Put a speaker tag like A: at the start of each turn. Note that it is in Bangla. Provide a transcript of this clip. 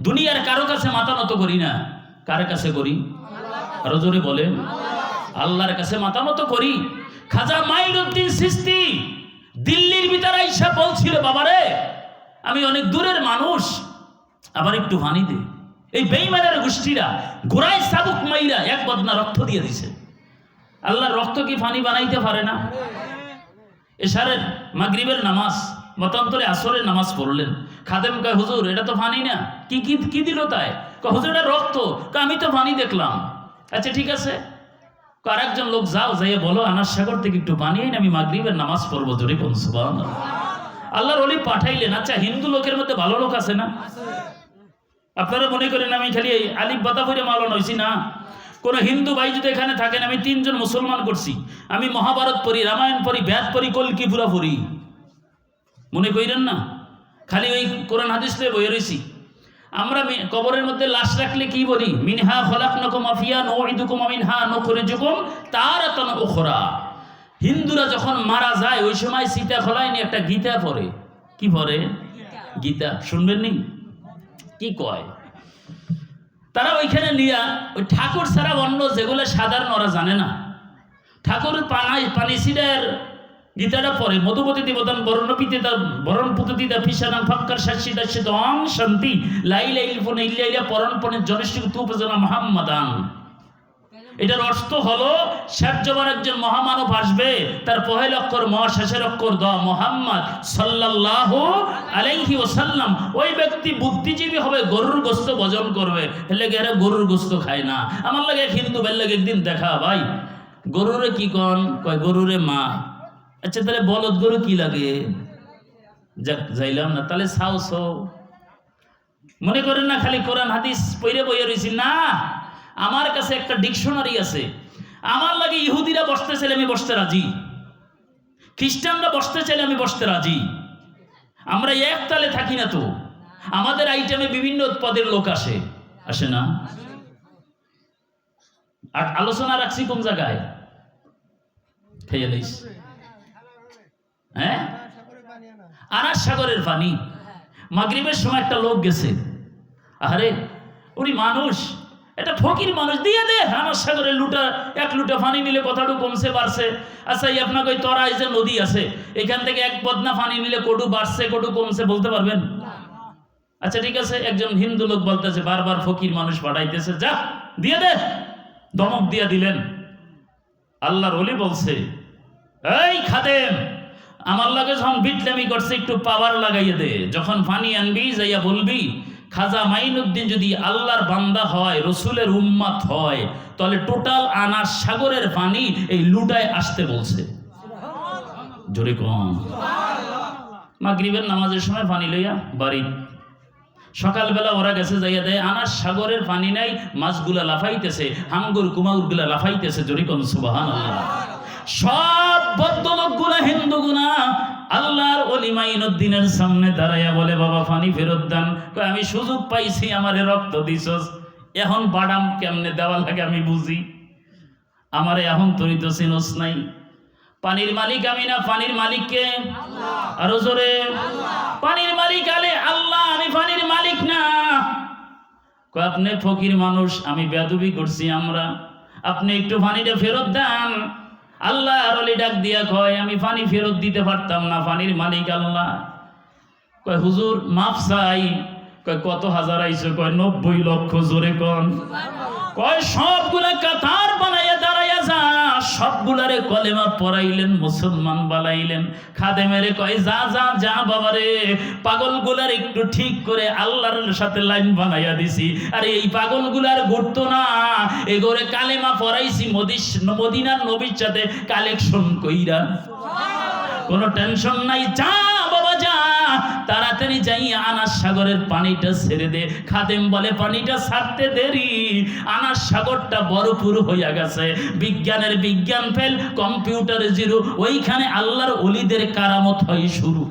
A: দুনিয়ার কারো কাছে মাথা নত করি না, কার কাছে করি? আরো জোরে বলেন, আল্লাহর কাছে মাথা নত করি। খাজা মাইনুদ্দিন চিশতি দিল্লির ভিতরে আইসা বলছিল, বাবারে আমি অনেক দূরের মানুষ, আবার একটু পানি দে। এই বেঈমানের গোষ্ঠীরা গোড়ায় চাবুক মাইরা এক বদনা রক্ত দিয়ে দিছে। আল্লাহর রক্ত কি পানি বানাইতে পারে না? এশারের মাগরিবের নামাজ মতান্তরে আসরের নামাজ পড়লেন, খাদেম কয় হুজুর এটা তো পানি না। কি কি কি দিল তাই? কয় হুজুর এটা রক্ত। আমি তো পানি দেখলাম। আচ্ছা ঠিক আছে, আর একজন লোক যাও, যাইয়ে বলো আনাস সাগর থেকে একটু পানি আইন, আমি মাগরিবের নামাজ পড়বো। জোরে কোন সুবহানাল্লাহ। আল্লাহর ওলি পাঠাইলেন। আচ্ছা হিন্দু লোকের মধ্যে ভালো লোক আছে না? আপনারা মনে করেন আমি খালি এই আলিফ বাতা পড়ে মালন হইছি না। কোন হিন্দু ভাই যদি এখানে থাকেন, আমি 3 জন মুসলমান করছি, আমি মহাভারত পড়ি, রামায়ণ পড়ি, বেদ পড়ি, কলকি পুরা পড়ি, মনে করেন না খালি ওই কোরআন হাদিস লয়ে বইয়ে রইছি। আমরা কবরের মধ্যে লাশ রাখলে কি বলি? মিনহা খলাকনাকুম ওয়া ফিহা নুঈদুকুম ওয়া মিনহা নুখরিজুকুম তারাতান উখরা। হিন্দুরা যখন মারা যায় ওই সময় সীতা খোলায় নিয়ে একটা গীতা পড়ে। কি পড়ে? গীতা। শুনবেন নি কি কয় তারা? ওইখানে নিয়া ওই ঠাকুর ছাড়া অন্য যেগুলো সাধারণ ওরা জানে না, ঠাকুর পানিসিরের গীতাটা পড়ে। মধুপতি দেবতান বরণ পুততিদা ফিসানাম ফাক্কার শাসিদা শীত অং শান্তি লাইলা ইলফুন ইল্লাইলা পরণপণের জনষ্ঠিক তুপজনা মুহাম্মাদান। এটার অর্থ হলো শেষ জবার একজন মহামানব আসবে, তার পহেল অক্ষর ম, শেষের অক্ষর দ, মুহাম্মদ সাল্লাল্লাহু আলাইহি ওয়াসাল্লাম। ওই ব্যক্তি বুদ্ধিজীবী হবে, গরুর গোশত ভোজন করবে। হেলে গেরে গরুর গোশত খায় না। আমার লাগে এক হিন্দু বেল লাগে একদিন দেখা, ভাই গরুরে কি কন? কয় গরুরে মা। আচ্ছা তাহলে বলদ গরু কি লাগে? যাক যাইলাম না, তাহলে সাও সও মনে করেন না খালি কোরআন হাদিস পড়ে বইয়ে রয়েছি না। আমার কাছে একটা ডিকশনারি আছে। আমার লাগে ইহুদিরা বসতে চাইলে আমি বসতে রাজি, খ্রিস্টানরা বসতে চাইলে আমি বসতে রাজি। আমরা এক তালে থাকি না তো। আমাদের আইটেমে বিভিন্ন পদের লোক আসে না? আর আলোচনা রাখছি কোন জায়গায়? খেয়ে দিস হ্যাঁ, আনাস সাগরের পানি। মাগরিবের সময় একটা লোক গেছে, আরে উনি মানুষ, এটা ফকির মানুষ, দিয়ে দে আনাস সাগরের লুটা, 1 লুটা পানি নিলে কতটুকু কমছে বাড়ছে? আচ্ছা এই আপনাকে ওই তরাই যে নদী আছে, এখান থেকে 1 বদনা পানি নিলে কটু বাড়ছে কটু কমছে বলতে পারবেন? আচ্ছা ঠিক আছে, একজন হিন্দু লোক বলতেছে, বারবার ফকির মানুষ পাঠাইতেছে, যা দিয়ে দে, ধমক দিয়ে দিলেন। আল্লাহর ওলি বলছে, এই খাদেম, আমার লাগে যখন বিটলামি করছে একটু পাওয়ার লাগাইয়ে দে। যখন পানি আনবি যাইয়া বলবি খাজা মাইনুদ্দিন যদি আল্লাহর বান্দা হয়, রসুলের উম্মত হয়, তাহলে টোটাল আনাস সাগরের পানি এই লুটায় আসতে বলছে। জোরে কম। মাগরিবের নামাজের সময় পানি লইয়া বাড়ি, সকালবেলা ওরা গেছে যাইয়া দেয়, আনাস সাগরের পানি নাই, মাছগুলা লাফাইতেছে, হাঙ্গুর কুমারগুলা লাফাইতেছে। জোরে কম সুবহানাল্লাহ। সব বদ্ধলোকগুলা হিন্দুগুনা আল্লাহর ওলি মাইনুদ্দিনের সামনে দাঁড়াইয়া বলে, বাবা পানি ফেরত দেন। আমি সুযোগ পাইছি, আমারে রক্ত দিছস, এখন বাদাম কেমনে দেওয়া লাগে আমি বুঝি, আমারে এখন তরিত চিনস নাই। পানির মালিক আমি না, পানির মালিককে আরো জোরে, পানির মালিক আলে আল্লাহ, আমি পানির মালিক না। আপনি ফকির মানুষ, আমি বেয়াদবি করছি আমরা, আপনি একটু পানিটা ফেরত দেন। আল্লাহ আরলি ডাক দিয়া কয়, আমি পানি ফেরত দিতে পারতাম না, পানির মালিক আল্লাহ। কয় হুজুর মাফ চাই। কয় কত হাজার আইছো? কয় 90 লক্ষ। জোরে কোন। কয় সবগুলা কাতার বানাইয়া দাঁড়াইয়া যা, সবগুলারে কলেমা পড়াইলেন, মুসলমান বানাইলেন। খাদেমেরে কয় যা যা যা বাবারে, পাগলগুলার একটু ঠিক করে আল্লাহর সাথে লাইন বানাইয়া দিছি। আরে এই পাগলগুলার ঘুরতো না, এগোরে কালেমা পড়াইছি মদিনার নবীর সাথে কালেকশন কইরা, কোনো টেনশন নাই। যা বাবা যা, তাড়াতাড়ি যাই আনাস সাগরের পানিটা ছেড়ে দে। খাদেম বলে পানিটা ছাড়তে দেরি, আনাস সাগরটা ভরপুর হইয়া গেছে। বিজ্ঞানের বিজ্ঞান ফেল, কম্পিউটারে জিরো, ওইখানে আল্লাহর ওলিদের কারামত হয় শুরু।